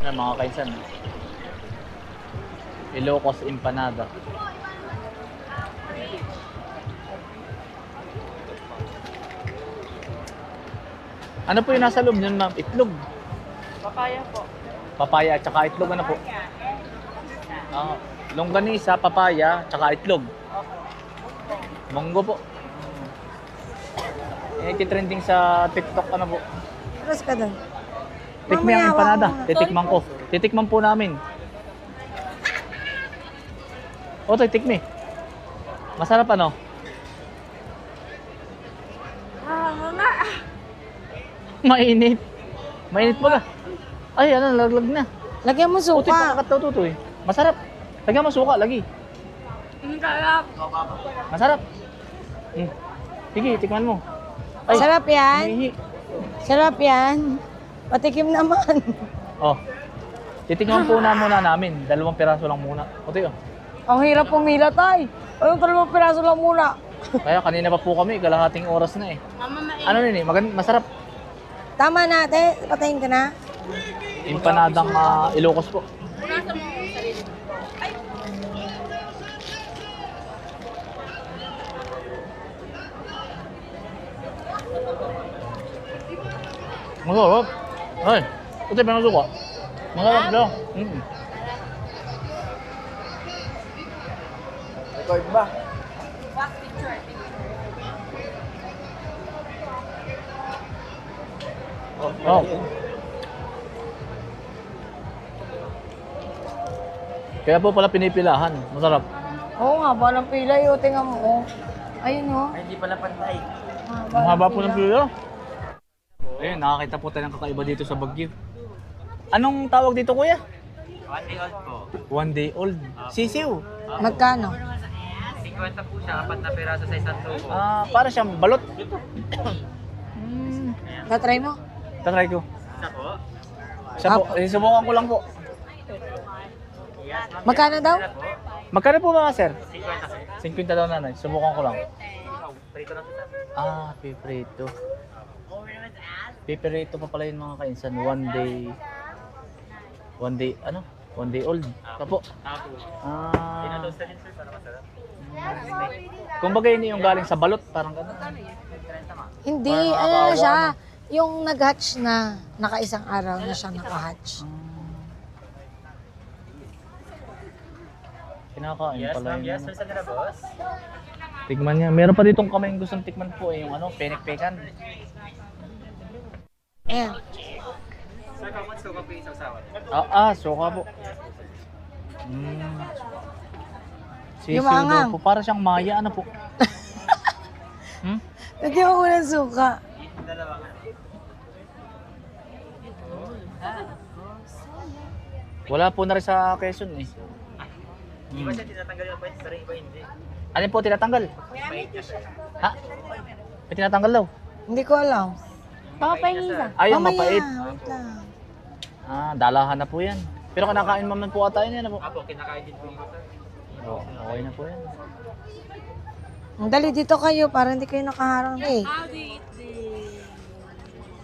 Yan mga kainsan. Ilocos Empanada. Ano po yung nasa loob nun, ma'am? Itlog. Papaya po. Papaya at saka itlog. Ano po? Longganisa, papaya, tsaka itlog. Munggo po. Trending sa TikTok ano po. Tapos ka doon. Tikmi ang empanada. Titikman ko. Titikman po namin. O, tikmi. Masarap ano? Mainit. Mainit pa ka. Ay, ano, laglag na. Lagyan mo Puti pa suka. kakataw to eh. Masarap. Lagyan mo suka, lagi. Masarap. Sige, tikman mo. Sarap yan. umihi. Sarap yan. Patikim naman. Oh. Titikman po na muna namin. 2 piraso lang muna. Puti oh. Ang hirap pumila, tay. Anong 2 piraso lang muna? Kaya kanina pa po kami, kalahating oras na eh. Ano rin eh, masarap. Tama na, te. Patayin ka na. Empanadang Ilocos po. Masarap. Ay, puti pa ng suka. Masarap lang. Record ba? Oh. Kaya po pala pinipilahan. Masarap. Oo nga, ba ng pila yun. Tingnan mo. Oh. Ayun oh. Ay, hindi pala pantay. Ang haba po ng pila. Ayun, nakakita po tayo ng kakaiba dito sa Baguio. Anong tawag dito, kuya? 1 day old po. 1 day old. Sisiw. Magkano? 50 po siya, 4 na piraso sa isang tubo. Para siyang balot. Tatry mo? Tatry ko. Isa po. Siya po, subukan ko lang po. Magkano daw? Magkano po mga sir? 50 sir. 50 daw nanay. Subukan ko lang. Prito lang kita. Piprito. Piprito pa pala yun mga kainsan. 1 day. 1 day, ano? 1 day old. Kapo. Tapo. Ah. Tinatoast na din sir para masarap. Kumbaga yun yung galing sa balot. Parang gano'n. Hindi. Parang Ano na nakakaawa, siya? no? Yung nag-hatch na. Naka-isang araw na siya naka-hatch. Kinakain Yes, pala ma'am. yun. Yes, ano. sir. Saan na boss? Tikman niya. Meron pa ditong kamay yung gustong tikman po yung ano, penek-pekan. Ayan. Sir, kapag suka po yung sausawan. Suka po. Sisiw Yung maanghang. daw po. Para siyang maya, ano po? Lagyan mo ng suka. Dalawa nga. Wala po na rin sa Quezon eh. Iba siya tinatanggal yung points, pero iba hindi. Alin po tinatanggal? Mainit niya siya. Ha? May tinatanggal daw. Hindi ko alam. Baka pahingin ka. Yung Mamaya, mapait. wait lang. Dalahan na po yan. Pero kinakain man po ata yun, ano po? Apo, kinakain din po yung sir. Okay na po yan. Dali dito kayo para hindi kayo nakaharang eh.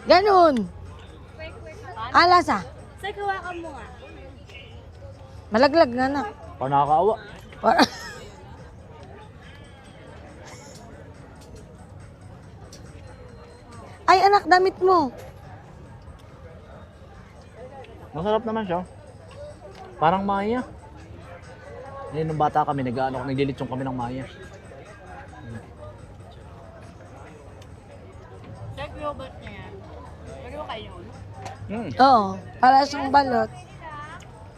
Ganun. Lasa. Sir, kawakan mo nga. Malaglag na na. Parang nakakaawa. Para- Ay anak, damit mo. Masarap naman siya. Parang maya. Nung bata kami, naglilitsyon kami ng maya. Sir, robot na yan. Pwede mo kayo? Oo, para siyang balot.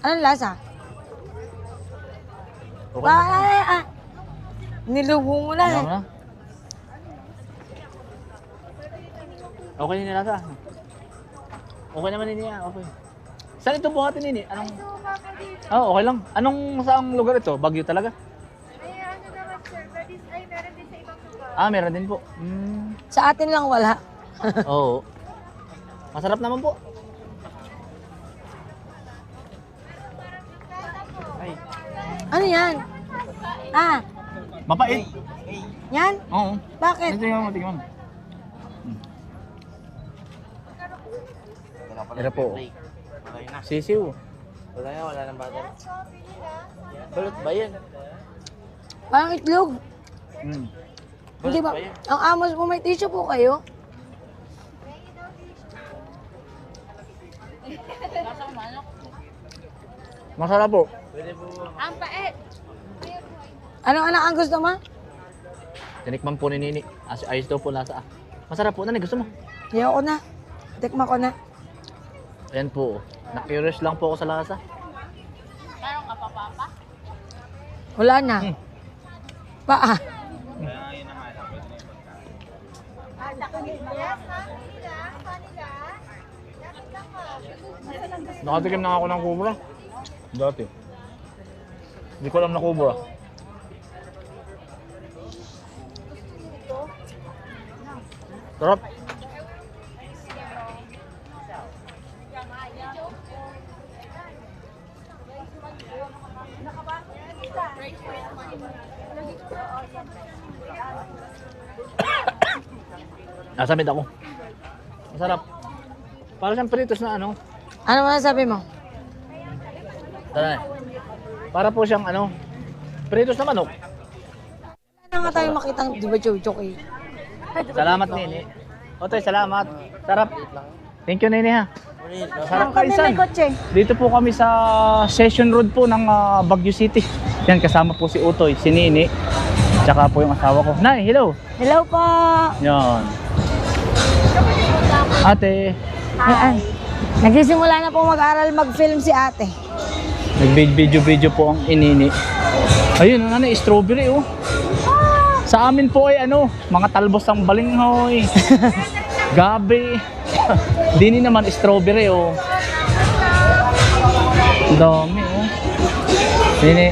Anong lasa? Okay na. Nilubo mo na Ano eh. na? Okay na nilasa. Okay naman niya, okay. Saan ito buhatin nini? Anong? Okay lang. Anong saang lugar ito? Baguio talaga? Ay, ano naman sir, ay meron din sa ibang lugar. Meron din po. Sa atin lang wala. Oo. Masarap naman po. Ay. Ano yan? Mapait. Yan? Oo. Bakit? Tingnan mo, tingnan mo. Pero po. Sisiw. Wala yan, wala nang bata. Balot ba yan? Parang itlog. Mm. Hindi ba? Ang amos mo, may tissue po kayo? Masarap po. Ang pait. Ano anak ang gusto mo? Tinikman po ni Nini. Ayos daw po lasa. Masarap po. Nanay, gusto mo? Ayoko na. Tikma ko na. Ayan po. Na-curious lang po ako sa lasa. Wala na. Paa. Nakatikim na ako ng kubra. Dati. Hindi ko alam na kubra. Sarap. Nasamid ako. Masarap. Para siyang pritos na ano. Ano masasabi mo? Tara. Para po siyang ano. Pritos na manok. Wala na nga tayo makitang, di ba, chuchok eh. Salamat, Nini. Otoy, salamat. Sarap. Thank you, Nini, ha. Sarap Kami kaisan. may kotse. Dito po kami sa Session Road po ng Baguio City. Yan, kasama po si Utoy, si Nini. Tsaka po yung asawa ko. Nay, hello. Hello po. Yan. Ate, Ayan. Nagsisimula na po mag-aral mag-film si ate. nag-video po ang inini. Ayun, ano, strawberry, oh. Sa amin po ay ano, mga talbos ng balinghoy, gabi. Dini naman strawberry, oh. Ang dami, oh. Dini.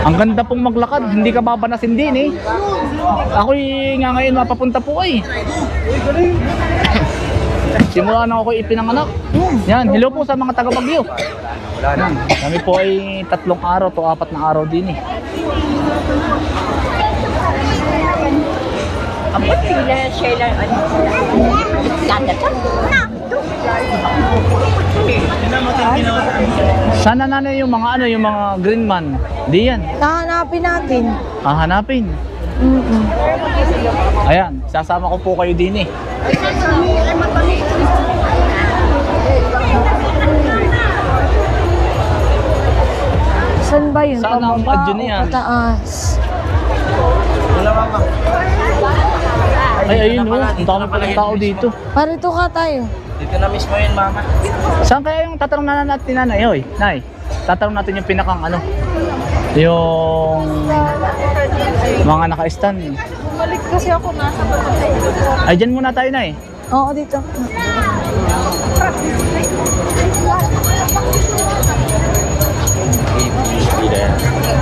Ang ganda pong maglakad, hindi ka babanasin din eh. Ako'y nga ngayon mapapunta po ay. Simula na ako ipinanganak. Yan, hello po sa mga taga Baguio. Yan, kami po ay 3 araw to 4 na araw din eh. Abot sila share lang ano. Ganda ka. Sana nanay yung mga ano, yung mga green man. Di yan. Nahanapin natin. Hahanapin. Ayan, sasama ko po kayo din eh. Saan ba yun? Saan ang Pababa adyo o niyan? pataas? Ay, ayun oh, ang dami palang tao dito. Parito ka tayo. Dito na mismo yun, mama. Saan kaya yung tatanong na natin nanay? Hoy, nay, tatanong natin yung pinakang ano, yung mga naka-stand. Bumalik kasi ako nasa bahay. Ay, dyan muna tayo, nay. Oo, dito.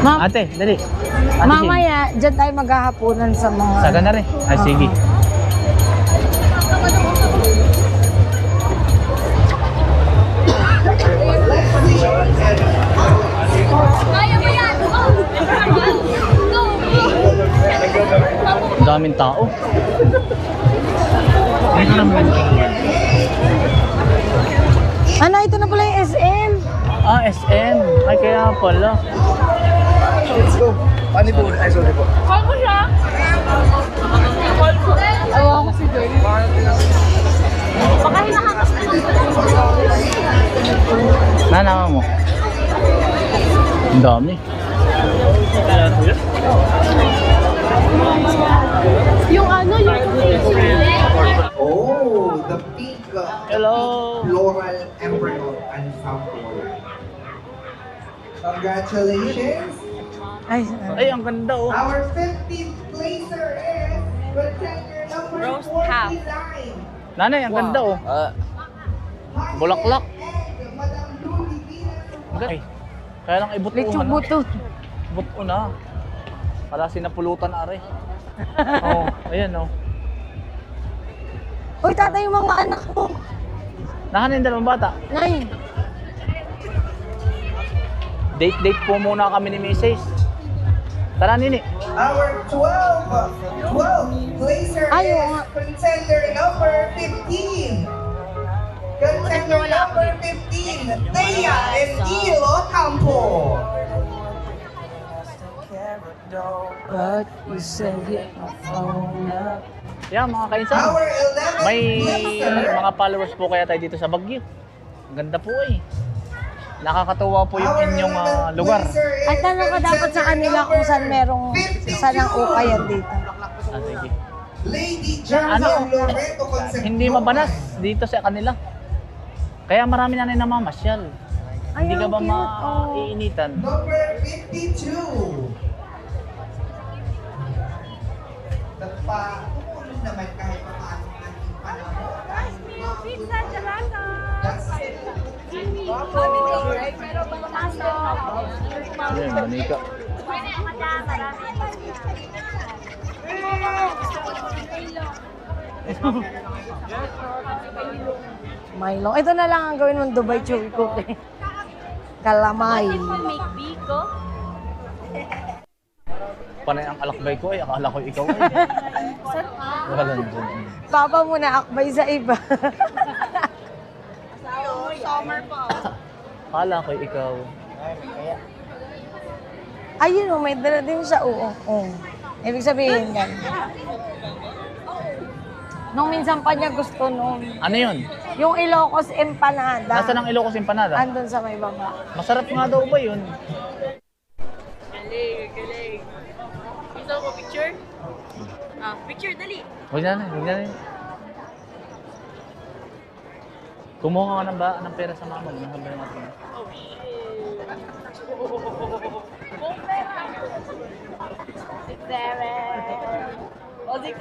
Ma Ate, dali. Ate, mamaya, dyan tayo maghahaponan sa mga... saga na rin. Ay, sige. Kaya mo yan! Ang daming tao. Ano, ito na pala yung SM. Ah, SM. Ay, kaya pala. Let's go. Panipur. Ay, sorry po. Call mo siya! Call ko. Awa ko si Joy. Baka hinahanap na Nanawa mo. Ang dami. yung ano, yung... Oh, the pink Hello. floral embryo ensemble. Congratulations! Ay, Ay, ang ganda oh. Our 15th placer is contender number Roast 49. Nanay, ang ganda oh. Bulaklak. And Madam Ludy Venus. Ang ganda. Ay, kaya lang ibut lechong buto. Buto na. Para sinapulutan are. Oh, ayan oh. Uy, tatay, yung mga anak mo. Nahan yung dalawang bata. Nay, Date po muna kami ni Mrs. Tara, Nini. Our 12 placer Ay, oo is nga. contender number 15. Contender number 15, Thea and Ilo Campo. But you said it Yeah, mga kainsan. Our 11 May placer, mga followers po kaya tayo dito sa Baguio. Ang ganda po eh. Nakakatuwa po yung inyong lugar. Ay, tanong ka dapat sa kanila kung saan merong saan ang ukayan dito. Ah, sige. Lady Ano? Jana Loreto Concepcion. Hindi mabanas dito sa kanila. Kaya marami na rin namamasyal. Ay, Hindi ka ang ba cute, oh. maiinitan? Number 52. Tumulong naman kahit pa paano ang ating panahon. Pizza, gelato. Ayun, manika. Milo. Ito na lang ang gawin mong Dubai Chewy Cookie. Kalamay. Panay ang alakbay ko ay akala ko ikaw ay. Wala dyan. Papa mo na akbay sa iba. Akala ko ikaw. Ayun, may dala din siya. Oo. Ibig sabihin yan. Nung minsan pa niya gusto nun. Ano yun? Yung Ilocos empanada. Nasaan ang Ilocos Empanada? Andun sa may baba. Masarap nga daw ba yun? Galing. Gusto mo picture? Picture, dali. Huwag na. Kumuha ka ng pera sa mama mo. Nang sabi natin. Oh, 6-7!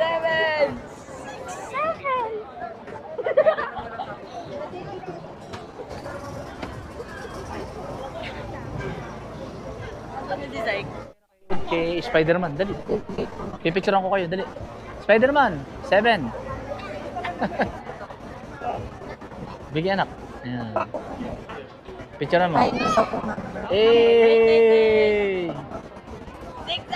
Ano yung design? Kay Spider-Man, dali. Pipicturean ko kayo, dali. Spider-Man, 7. Bigyan anak. Ayan. Picturean mo. Ay, ito po nga. Hey! 6-7!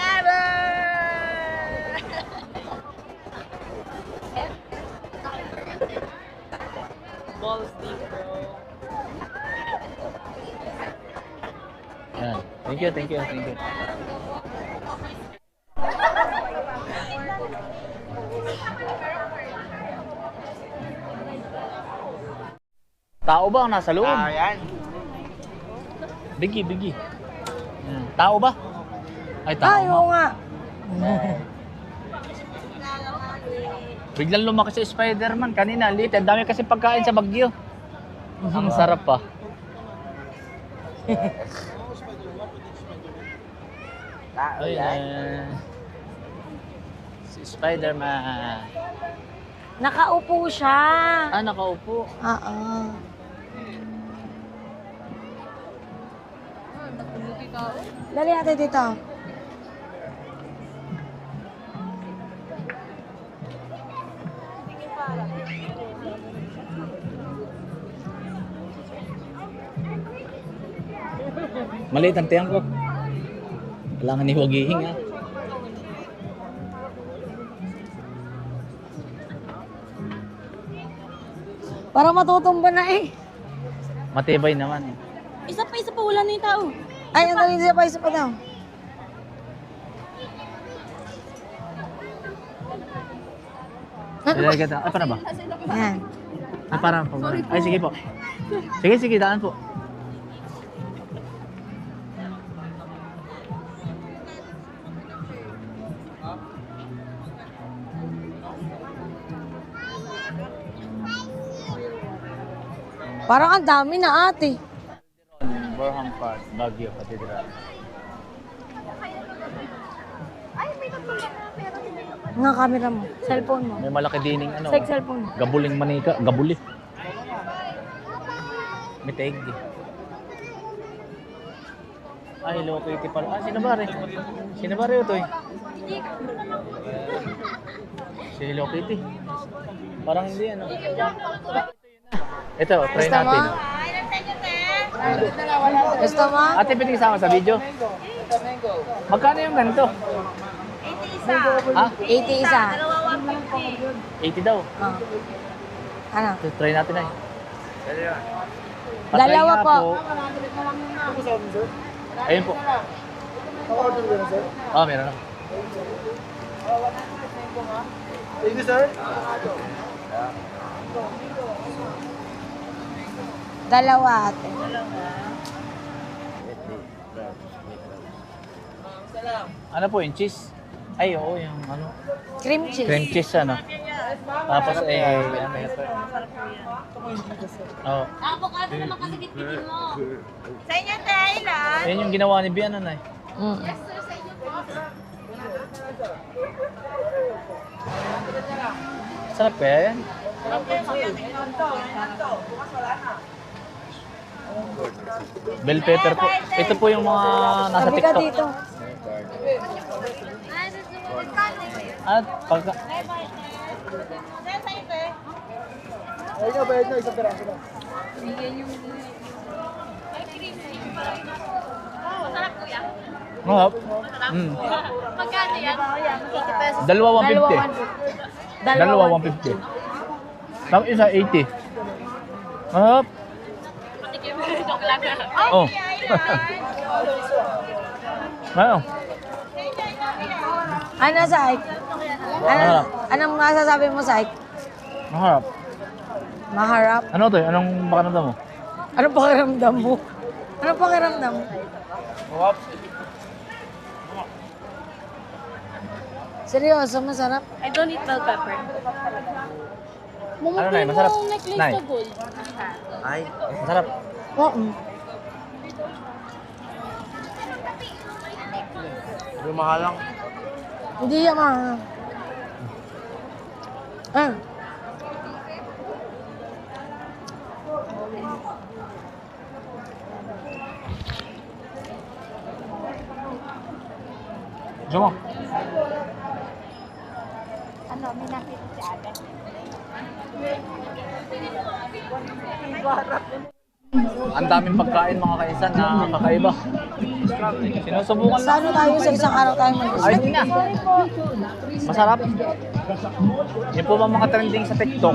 Balls deep, bro. Ayan. Thank you. Tao ba ang nasa loob? Yan. Biggie. Ayan. Tao ba? Ay, tao. Ay, oo nga. Biglang lumaki sa Spider-Man. Kanina, liit. Ang dami kasi pagkain sa Baguio. Ang sarap pa. Ayan. Si Spider-Man. Nakaupo siya. Ah, nakaupo. Oo. Dali natin dito. Maliit ang tiyang ko. Kailangan ni Huwagihing ha. Para matutumba na eh. Matibay naman. Isa pa, wala na yung tao. Ay, ang dali isa pa daw. Ay, para ba? Ayan. Ay, para po. Ay, sige po. Sige, daan po. Parang ang dami na ate. Borham Park, Baguio, Cathedral. Nga camera mo. Cellphone mo. May malaki dining ano. Sa cellphone mo. Gabuling manika, gabuli. May taig. Ay, Hello Kitty pala. Ah, sino ba rin? Sino ba rin ito eh? Si Hello Kitty. Parang hindi ano. Ito, try Gusto mo? natin. Gusto mo? Ate, pwede kasama sa video? Magkano yung ganito? Ha? 80 isa. 80 daw. Oh. Ano? Try natin ay. Dalawa Patry po. nga Ayun po. Oh, meron na. Thank you, sir. Dalawa ate. Ano po yung cheese? Ay, oo, yung ano. Cream cheese. Cream cheese, ano. Tapos, ano ito. Oo. Avocado naman kasi bitbitin mo. Sa inyo, Thailand. Yan yung ginawa ni Bian, ano eh. Mm. Sarap kaya yan? Bell pepper po. Ito po yung mga nasa Sabi ka TikTok. dito. At pagka... Ayun na, bayad na, isang piraso lang. Mahap. Magkano yan? 80 pesos. Dalawa 150. Dalawa 150. 150. Tapos isa 80. Mahap. Joke lang. Oh. Ano? Ano, Saik? Maharap. Anong masasabi mo, Saik? Maharap. Maharap? Ano to? Anong pakiramdam mo? Anong pakiramdam mo? Anong pakiramdam mo? Mahap. Seryoso, masarap? I don't eat bell pepper. Ano na masarap? Nay. Ay. Masarap. Oo. Lumahalang. Hindi yan mahal. Ah. Gusto mo? Ano, may nakita si ate. Ang daming pagkain mga kaisan na kakaiba. Sinusubukan Sa ano tayo sa isang araw tayo Ayos mag-isip? na. Masarap. Yun po ba mga trending sa TikTok?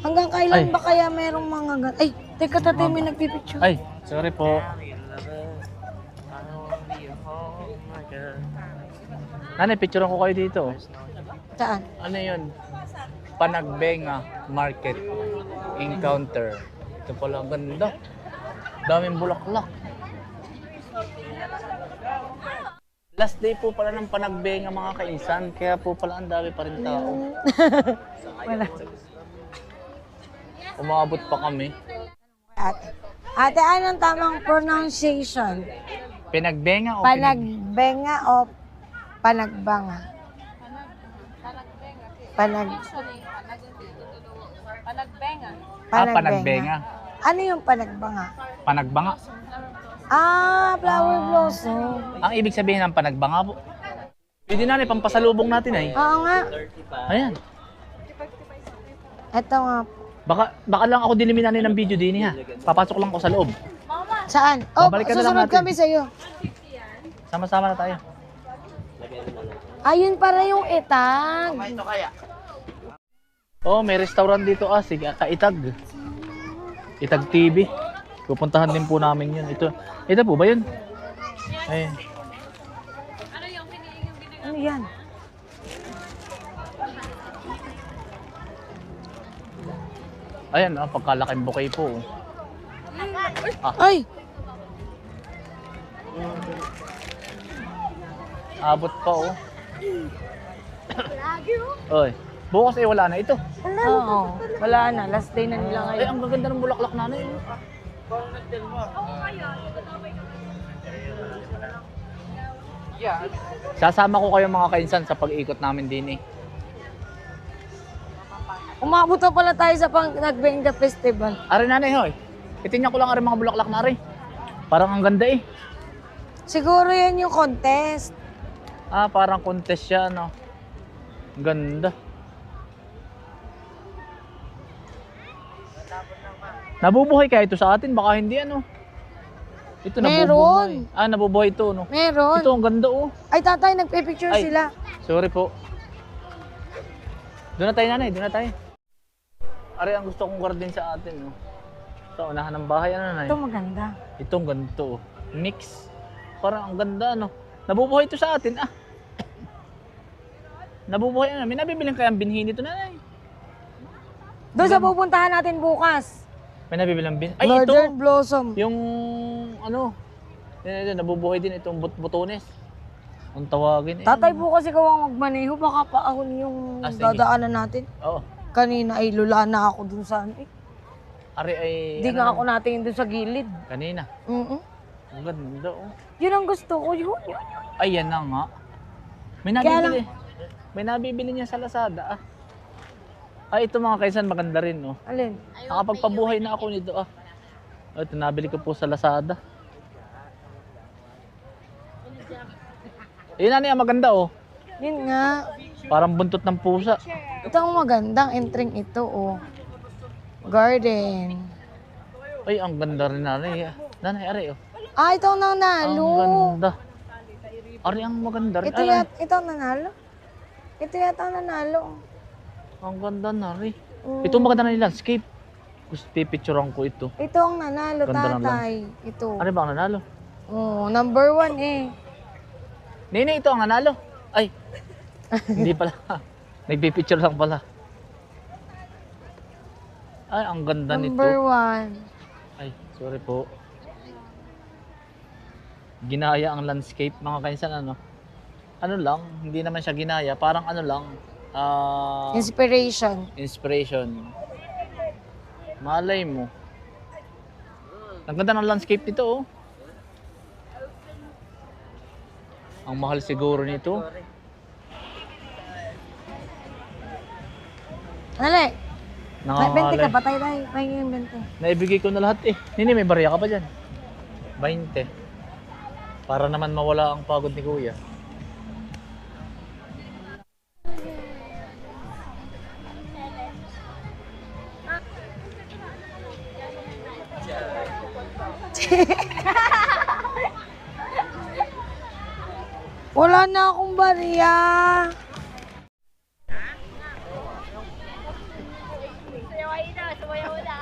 Hanggang kailan Ay. ba kaya merong mga Ay, teka tatay, may nagpipicture. Ay, sorry po. Nanay, picturean ko kayo dito. Saan? Ano yun? Panagbenga Market Encounter. Ito pala, ang ganda. Daming bulaklak. Last day po pala ng Panagbenga mga kainsan. Kaya po pala ang dami pa rin tao. Wala. Umabot pa kami. Ate. Ate, anong tamang pronunciation? Pinagbenga o Panagbenga o panagbanga? Panagbenga. Ano yung panagbanga? Panagbanga. Ah, flower blossom. Ang ibig sabihin ng panagbanga po. Pwede na pampasalubong natin ay. Oo nga. Ayan. Ito nga. Baka lang ako diliminanin ng video din ha. Papasok lang ako sa loob. Saan? Oh, Babalikan na lang susunod natin. kami sa'yo. Sama-sama na tayo. Ayun para yung itag. Oh, may restaurant dito sige, Kaitag. Itag TV. Pupuntahan din po namin yun. Ito po ba yun? Ayun. Ano yan? Ayan, pagkalaking bouquet po. Ay! Abot pa oh. Oy, bukas wala na ito. Oo. Wala na. Last day na nila Ay, ngayon. ang gaganda ng bulaklak na yun. Sasama ko kayo mga kainsan sa pag-ikot namin din eh. Umabot na pala tayo sa Panagbenga Festival. Ari nanay hoy. Itingnan ko lang ari mga bulaklak na ari. Parang ang ganda eh. Siguro yan yung contest. Parang contest siya no. Ganda. Nabubuhay kaya ito sa atin? Baka hindi ano. Ito nabubuhay. Meron. Nabubuhay ito, no? Meron. Ito, ang ganda, oh. Ay, tatay, nagpipicture Ay. sila. Sorry po. Doon na tayo, nanay. Doon na tayo. Ari, ang gusto kong garden sa atin, no? Sa unahan ng bahay, ano, nanay? Ito maganda. Ito, ang ganito, oh. Mix. Parang ang ganda, no? Nabubuhay ito sa atin, ah. Nabubuhay, ano? May nabibiling kayang binhi nito, nanay. Doon sa pupuntahan natin bukas. May nabibilang binhi. Ay, Northern ito! Blossom. Yung, ano, yun, nabubuhay din itong butones. Ang tawagin, eh. Tatay, bukas ikaw ang magmaneho. Baka paahon yung Ah, sige. dadaanan natin. Oo. Kanina ay lula na ako dun sa ano eh. Ari ay, Hindi nga ako natingin dun sa gilid. kanina. Ang ganda, oh. Yun ang gusto ko. Yun. Ay, yan na nga. May Kaya nabibili. May nabibili niya sa Lazada, ah. Ay, ito mga kaisan, maganda rin, oh. Alin? Nakapagpabuhay na ako nito, ah. Ito, nabili ko po sa Lazada. Yun na niya, maganda, oh. Yun nga. Parang buntot ng pusa. Ito ang magandang entering ito, oh. Garden. Ay, ang ganda rin, nanay. Nanay, ari, oh. Ah, ito ang Ang nanalo. ganda. Ari, ang maganda rin. Ito Ay, yata, ito ang nanalo. Ito yata ang nanalo. ang ganda, nari. Mm. Ito maganda na yung landscape. Gusto pipicturean ko ito. Ito ang nanalo, Ganda ng tatay. Ito. Ano ba ang nanalo? Oh, number 1 eh. Nene, ito ang nanalo. Ay, hindi pala. Nagpipicture lang pala. Ay, ang ganda nito. Number 1. Ay, sorry po. Ginaya ang landscape, mga kainsan, ano? Ano lang, hindi naman siya ginaya. Parang ano lang, Inspiration. inspiration. Malay mo. Ang ganda ng landscape nito, oh. Ang mahal siguro nito. Nale, may 20 ka Nangangalay. ba tayo? May 20. Naibigay ko na lahat, eh. Nini, may barya ka pa dyan. 20. Para naman mawala ang pagod ni Kuya. Wala na akong barya. Sumayaw na, sumayaw na.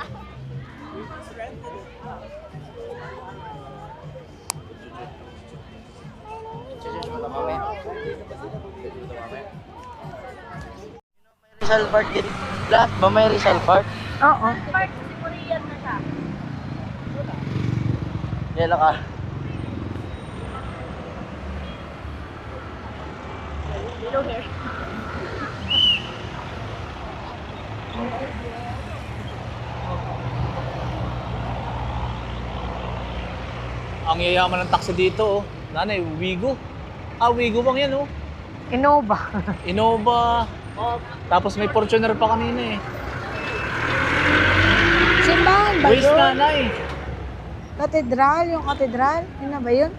Rizal Park din. Lahat ba may Rizal Park? Oo. Park, si Korean na siya. Yela ka. Ang yayaman ng taxi dito, oh. Nanay, Wigo. Ah, Wigo bang yan, oh. Innova. Innova. Tapos may Fortuner pa kanina, eh. Simbahan ba Waste, yun? nanay. Katedral, yung katedral. Yun na ba yun?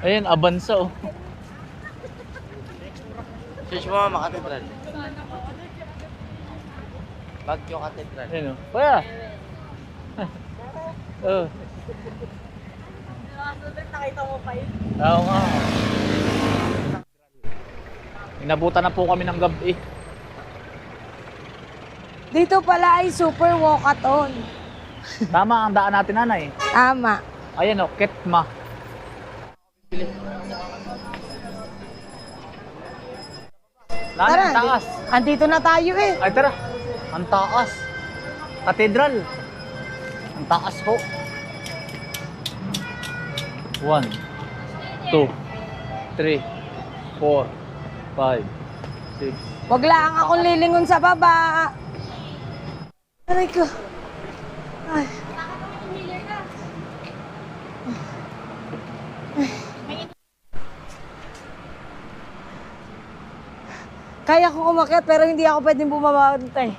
Ayan, Avanza, oh. Search mo mga katedral. Bagyo katedral. Ayan, oh. Kuya. Oh. Nakita mo pa yun. Oo nga. Inabutan na po kami ng gabi. Dito pala ay super walkathon. Tama ang daan natin, nanay. Tama. Ayan, oh, Ketma. Nanay, Tara, ang taas. andito na tayo eh. Ay, tara. Ang taas. Katedral. Ang taas po. 1, 2, 3, 4, 5, 6. Wag lang akong lilingon sa baba. Aray ko. Ay. Kaya ko umakyat pero hindi ako pwedeng bumaba. Ay,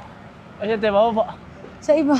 siya, bababa. Sa iba.